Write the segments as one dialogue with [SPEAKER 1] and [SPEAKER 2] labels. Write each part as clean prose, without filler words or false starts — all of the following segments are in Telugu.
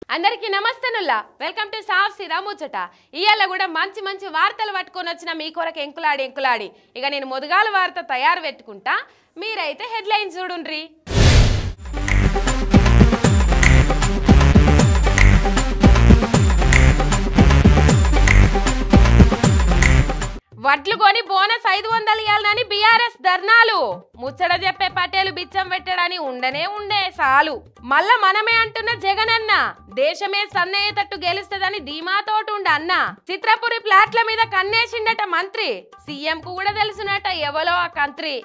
[SPEAKER 1] అందరికీ నమస్తేనుల్లా వెల్కమ్ టు సాఫ్ సీదా ముచ్చట ఇయాల కూడా మంచి మంచి వార్తలు పట్టుకొని వచ్చిన మీ కొరకు ఎంకులాడి ఇక నేను మొదగాల వార్త తయారు పెట్టుకుంటా మీరైతే హెడ్లైన్ చూడుండ్రి వడ్లు కొని బోనస్ 500 ఇయాలని బీఆర్ఎస్ ధర్నాలు ముచ్చట చెప్పే పటేలు బిచ్చం పెట్టడని ఉండే సాలు మళ్ళా మనమే అంటున్న జగనన్న దేశమే సన్నయ్యేటట్టు గెలుస్తదని ధీమాతోటి అన్న చిత్రపురి ప్లాట్ల మీద కన్నేసిండట మంత్రి సీఎం కు కూడా తెలుసునట ఎవలో ఆ కంత్రి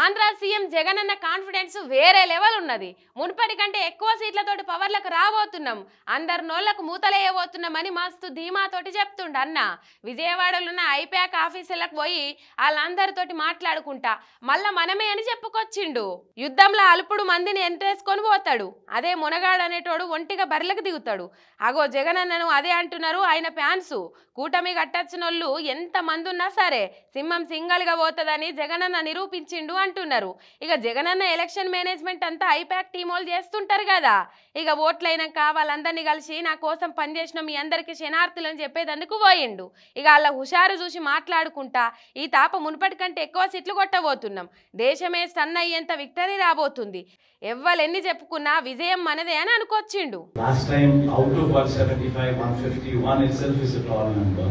[SPEAKER 1] ఆంధ్ర సీఎం జగనన్న కాన్ఫిడెన్స్ వేరే లెవెల్ ఉన్నది మున్పటి కంటే ఎక్కువ సీట్లతోటి పవర్లకు రాబోతున్నాం అందరి నోళ్లకు మూతలేయబోతున్నామని మస్తు ధీమాతోటి చెప్తుండ అన్న విజయవాడలో ఉన్న ఐప్యాక్ ఆఫీసులకు పోయి వాళ్ళందరితోటి మాట్లాడుకుంటా మళ్ళా మనమే అని చెప్పుకొచ్చిండు యుద్ధంలో అల్పుడు మందిని ఎంటేసుకొని పోతాడు అదే మునగాడు అనేటోడు ఒంటిగా బరిలకు దిగుతాడు అగో జగనన్నను అదే అంటున్నారు ఆయన ఫ్యాన్స్ కూటమి కట్టచ్చినోళ్ళు ఎంత మంది ఉన్నా సరే సింహం సింగల్ గా పోతుందని జగనన్న నిరూపించిండు అంటున్నారు ఇక జగనన్న ఎలక్షన్ మేనేజ్మెంట్ అంతా ఐప్యాక్ టీమ్ వాళ్ళు చేస్తుంటారు కదా ఇక ఓట్లైనాక వాళ్ళందరినీ కలిసి నా కోసం పనిచేసిన మీ అందరికి శనార్థులు అని చెప్పేదందుకు పోయిండు ఇక వాళ్ళ హుషారు చూసి మాట్లాడుకుంటా ఈ తాప మునుపటి కంటే ఎక్కువ సీట్లు కొట్టబోతున్నాం దేశమే స్టన్ అయ్యేంత విక్టరీ రాబోతుంది ఎవ్వలెన్ని చెప్పుకున్నా విజయం మనదే అని అనుకొచ్చిండు
[SPEAKER 2] last time out of 175 151 itself is a tall number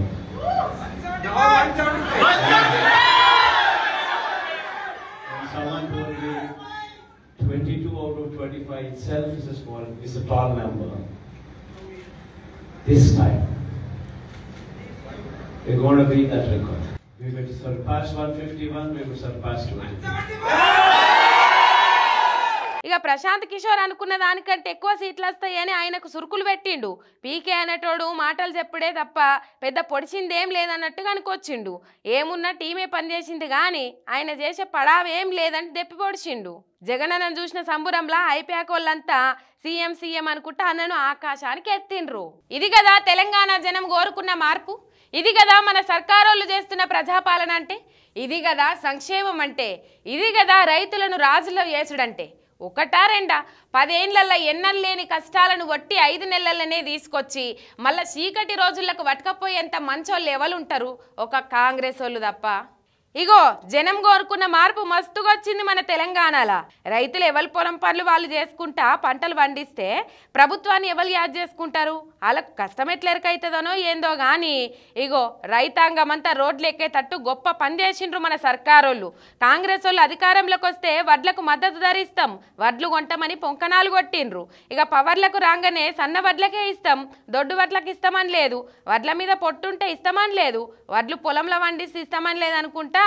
[SPEAKER 2] someone told me 22 out of 25 itself is a tall number this time we're going to beat that record we will surpass 151 we will surpass 250
[SPEAKER 1] ఇక ప్రశాంత్ కిషోర్ అనుకున్న దానికంటే ఎక్కువ సీట్లు వస్తాయని ఆయనకు సురుకులు పెట్టిండు పీకే అనేటోడు మాటలు చెప్పుడే తప్ప పెద్ద పొడిచిందేం లేదన్నట్టుగా అనుకొచ్చిండు ఏమున్నా టీమే పనిచేసింది కానీ ఆయన చేసే పడావేం లేదని దెప్పి పొడిచిండు జగనన్నను చూసిన సంబురంలా ఐప్యాక్ వాళ్ళంతా సీఎం అనుకుంటా అన్నను ఆకాశానికి ఎత్తిండ్రు ఇది కదా తెలంగాణ జనం కోరుకున్న మార్పు ఇది కదా మన సర్కారోళ్ళు చేస్తున్న ప్రజాపాలన అంటే ఇది కదా సంక్షేమం అంటే ఇది కదా రైతులను రాజులో చేసుడంటే ఒకటా రెండా 10 ఏళ్లలో ఎన్నలేని కష్టాలను వట్టి 5 నెలలనే తీసుకొచ్చి మళ్ళా చీకటి రోజులకు వటకపోయేంత మంచోళ్ళు ఎవరుంటారు ఒక కాంగ్రెస్ వాళ్ళు తప్ప ఇగో జనం కోరుకున్న మార్పు మస్తుగా వచ్చింది మన తెలంగాణలో రైతులు ఎవరి పొలం పనులు వాళ్ళు చేసుకుంటా పంటలు పండిస్తే ప్రభుత్వాన్ని ఎవరు యాద్ చేసుకుంటారు వాళ్ళకు కష్టం ఎట్లెరకైతుందనో ఏందో కానీ ఇగో రైతాంగం అంతా రోడ్లు ఎక్కేటట్టు గొప్ప పని చేసిండ్రు మన సర్కారోళ్ళు కాంగ్రెస్ వాళ్ళు అధికారంలోకి వస్తే వడ్లకు మద్దతు ధరిస్తాం వడ్లు కొంటామని పొంకనాలు కొట్టిండ్రు ఇక పవర్లకు రాగానే సన్న వడ్లకే ఇస్తాం దొడ్డు వడ్లకు ఇస్తామని లేదు వడ్ల మీద పొట్టుంటే ఇస్తామని లేదు వడ్లు పొలంలో వండిస్తే ఇస్తామని లేదు అనుకుంటా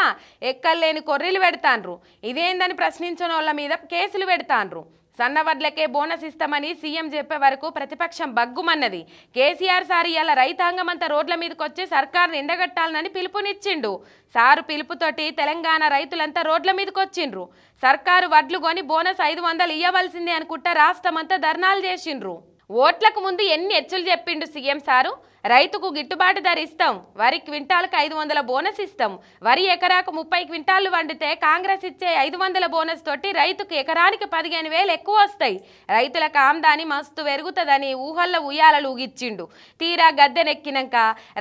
[SPEAKER 1] ఎక్కలేని కొర్రీలు పెడతాండ్రు ఇదేందని ప్రశ్నించిన వాళ్ళ మీద కేసులు పెడతాండ్రు సన్నవడ్లకే బోనస్ ఇస్తామని సీఎం చెప్పే వరకు ప్రతిపక్షం బగ్గుమన్నది కేసీఆర్ సార్ ఇవాళ రైతాంగం అంతా రోడ్ల మీదకి వచ్చి సర్కారుని ఎండగట్టాలని పిలుపునిచ్చిండు సారు పిలుపుతోటి తెలంగాణ రైతులంతా రోడ్ల మీదకి వచ్చిండ్రు సర్కారు వడ్లు కొని బోనస్ 500 ఇవ్వవలసిందే అనుకుంటా రాష్ట్రం అంతా ధర్నాలు చేసిండ్రు ఓట్లకు ముందు ఎన్ని ఎచ్చులు చెప్పిండు సీఎం సారు రైతుకు గిట్టుబాటు ధర ఇస్తాం వరి క్వింటాలకు 500 బోనస్ ఇస్తాం వరి ఎకరాకు 30 క్వింటాలు వండితే కాంగ్రెస్ ఇచ్చే 500 బోనస్ తోటి రైతుకు ఎకరానికి 15,000 ఎక్కువ వస్తాయి రైతులకు ఆమ్దాని మస్తు పెరుగుతుందని ఊహల్లో ఉయ్యాలలు ఊగిచ్చిండు తీరా గద్దెనెక్కినాక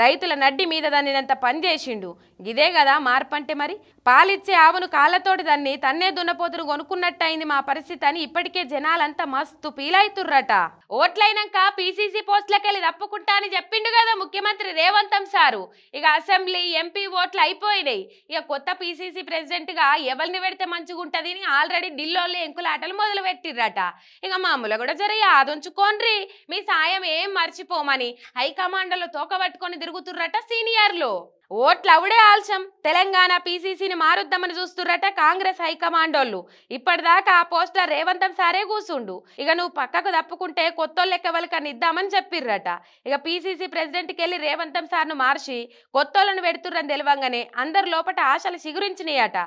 [SPEAKER 1] రైతుల నడ్డి మీద దన్నినంత పనిచేసిండు ఇదే కదా మార్పంటే మరి పాలిచ్చే ఆవును కాళ్ళతోటి దాన్ని తన్నే దున్నపోతును కొనుక్కున్నట్టయింది మా పరిస్థితి అని ఇప్పటికే జనాలంతా మస్తు పీలైతుర్రట ఓట్లైనాక పీసీసీ పోస్టులకెళ్ళి తప్పుకుంటా అని చెప్పిండు కదా ముఖ్యమంత్రి రేవంత్ సారు ఇక అసెంబ్లీ ఎంపీ ఓట్లు అయిపోయినాయి ఇక కొత్త పీసీసీ ప్రెసిడెంట్ గా ఎవరిని పెడితే మంచిగుంటది అని ఆల్రెడీ ఢిల్లీలో ఎంకులాటలు మొదలు పెట్టిర్రట ఇక మామూలు కూడా జర ఆదుంచుకోండ్రి మీ సాయం ఏం మర్చిపోమని హైకమాండ్లో తోకబట్టుకొని తిరుగుతుర్రట సీనియర్లు ఓట్లు అవుడే ఆల్చం తెలంగాణ పీసీసీని మారుద్దామని చూస్తుర్రట కాంగ్రెస్ హైకమాండోళ్ళు ఇప్పటిదాకా ఆ పోస్టర్ రేవంత్ సారే కూసుండు ఇక నువ్వు పక్కకు తప్పుకుంటే కొత్తోళ్ళెక్కవలకని ఇద్దామని చెప్పిర్రట ఇక పీసీసీ ప్రెసిడెంట్కి వెళ్ళి రేవంత్ సార్ను మార్చి కొత్తోళ్ళను పెడుతుర్రని తెలవంగానే అందరు లోపట ఆశలు సిగురించినాయట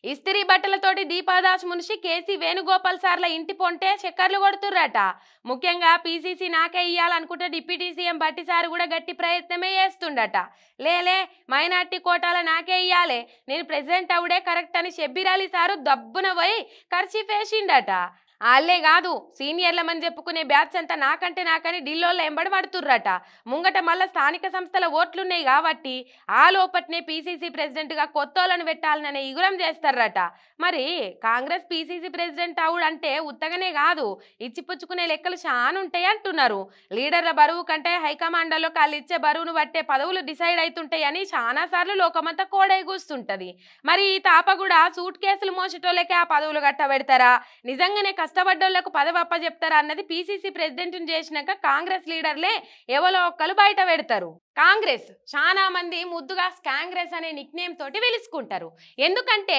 [SPEAKER 1] ఇస్త్రీ బట్టలతోటి దీపాదాస్ మున్షి కేసీ వేణుగోపాల్ సార్ల ఇంటి పొంటే చక్కర్లు కొడుతుర్రట ముఖ్యంగా పీసీసీ నాకే ఇయ్యాలనుకుంటే డిప్యూటీ సీఎం బట్టి సార్ కూడా గట్టి ప్రయత్నమే చేస్తుండట లేలే మైనార్టీ కోటాల నాకే ఇయ్యాలే నేను ప్రెసిడెంట్ అవుడే కరెక్ట్ అని షబ్బీర్ అలీ సారు దబ్బున పోయి కర్చీఫ్ వేసిండట వాళ్ళే కాదు సీనియర్లమని చెప్పుకునే బ్యాచ్ అంతా నాకని ఢిల్లీలో ఎంబడి పడుతుర్రట. ముంగట మళ్ళా స్థానిక సంస్థల ఓట్లున్నాయి కాబట్టి ఆ లోపట్నే పీసీసీ ప్రెసిడెంట్గా కొత్తోళ్ళను పెట్టాలనే ఇగురం చేస్తారట. మరి కాంగ్రెస్ పీసీసీ ప్రెసిడెంట్ అవుడు అంటే ఉత్తగనే కాదు, ఇచ్చిపుచ్చుకునే లెక్కలు చాలా ఉంటాయి అంటున్నారు. లీడర్ల బరువు కంటే హైకమాండ్లో వాళ్ళు ఇచ్చే బరువును బట్టే పదవులు డిసైడ్ అవుతుంటాయని చాలా సార్లు లోకమంతా కోడై కూస్తుంటది. మరి ఈ తాప కూడా సూట్ కేసులు మోసేటోళ్ళకే ఆ పదవులు కట్టబెడతారా, నిజంగానే కష్టపడ్డోళ్లకు పదవి అప్పచెప్తారా అన్నది పీసీసీ ప్రెసిడెంట్ చేసినాక కాంగ్రెస్ లీడర్లే ఎవరో ఒక్కరు బయట పెడతారు. కాంగ్రెస్ చాలా మంది ముద్దుగా కాంగ్రెస్ అనే నిక్నేమ్ తోటి వెలుసుకుంటారు. ఎందుకంటే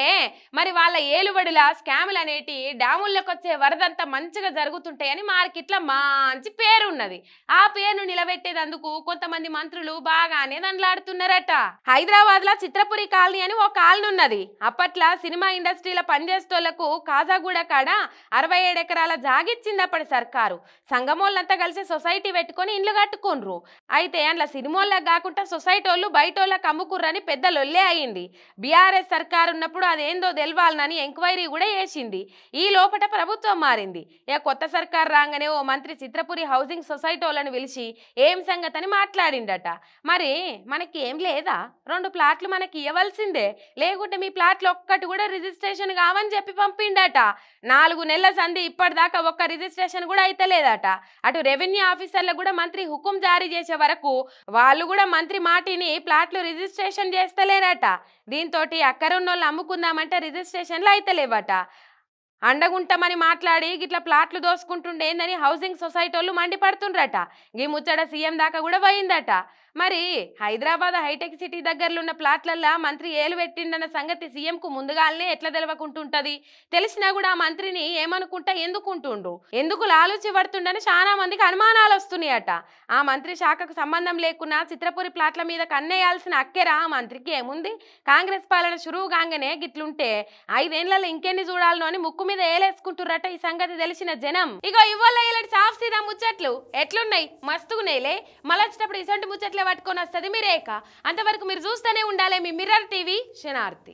[SPEAKER 1] మరి వాళ్ళ ఏలుబడిలా స్కాములు అనేటి డ్యాముల్లోకి వచ్చే వరదంతా మంచిగా జరుగుతుంటాయని మార్కెట్లో మంచి పేరున్నది. ఆ పేరును నిలబెట్టేందుకు కొంతమంది మంత్రులు బాగానే దండలాడుతున్నారట. హైదరాబాద్ లో చిత్రపురి కాలనీ అని ఒక కాలనీ ఉన్నది. అప్పట్లో సినిమా ఇండస్ట్రీలో పనిచేసేటోళ్లకు కాజాగూడ కాడ 67 ఎకరాల జాగిచ్చింది అప్పటి సర్కారు. సంగమోళ్ళంతా కలిసి సొసైటీ పెట్టుకొని ఇండ్లు కట్టుకోండ్రు. అయితే అందులో సినిమా కాకుండా సొసైటీ వాళ్ళు బయట వాళ్ళకి అమ్ముకుర్రని పెద్ద లొల్లే అయింది. బీఆర్ఎస్ సర్కారు ఉన్నప్పుడు అదేందో తెలవాలని ఎంక్వైరీ కూడా చేసింది. ఈ లోపల ప్రభుత్వం మారింది. ఇక కొత్త సర్కారు రాగానే ఓ మంత్రి చిత్రపురి హౌసింగ్ సొసైటీ వాళ్ళని పిలిచి ఏం సంగతి అని మాట్లాడిండట. మరి మనకి ఏం లేదా, 2 ప్లాట్లు మనకి ఇవ్వాల్సిందే, లేకుంటే మీ ప్లాట్లు ఒక్కటి కూడా రిజిస్ట్రేషన్ కావని చెప్పి పంపిండట. 4 నెలల సంధి ఇప్పటిదాకా ఒక్క రిజిస్ట్రేషన్ కూడా అయితే లేదట. అటు రెవెన్యూ ఆఫీసర్లకు కూడా మంత్రి హుకుం జారీ చేసే వరకు వాళ్ళు కూడా మంత్రి మాటిని ప్లాట్లు రిజిస్ట్రేషన్ చేస్తలేరట. దీంతో అక్కరున్నోళ్ళు అమ్ముకుందామంటే రిజిస్ట్రేషన్లు అయితే లేవట. అండగుంటామని మాట్లాడి గిట్లా ప్లాట్లు దోసుకుంటుండేందని హౌసింగ్ సొసైటీ వాళ్ళు మండిపడుతుండ్రట. ఈ ముచ్చట సీఎం దాకా కూడా పోయిందట. మరి హైదరాబాద్ హైటెక్ సిటీ దగ్గరలో ఉన్న ప్లాట్లల్లో మంత్రి ఏలు పెట్టిండన్న సంగతి సీఎంకు ముందుగానే ఎట్లా తెలవకుంటుంటది? తెలిసినా కూడా ఆ మంత్రిని ఏమనుకుంటా ఎందుకుంటుండ్రు, ఎందుకు లాలూచి పడుతుండని చాలా మందికి అనుమానాలు వస్తున్నాయట. ఆ మంత్రి శాఖకు సంబంధం లేకున్నా చిత్రపురి ప్లాట్ల మీద కన్నేయాల్సిన అక్కెరా ఆ మంత్రికి ఏముంది? కాంగ్రెస్ పాలన షురువు కాగానే గిట్లుంటే 5 ఏళ్లలో ఇంకెన్ని చూడాలను అని ముక్కు మీద ఏలేసుకుంటుర్రట ఈ సంగతి తెలిసిన జనం. ఇగో ఇవ్వాల ఇలాంటి సాఫ్ సీదా ముచ్చట్లు ఎట్లున్నాయి, మస్తుగున్నాయిలే. మళ్ళీ వచ్చేటప్పుడు ఇసంటి ముచ్చట్లు పట్టుకొని వస్తుంది మీరేక. అంతవరకు మీరు చూస్తూనే ఉండాలి మీ మిర్రర్ టీవీ శనార్థి.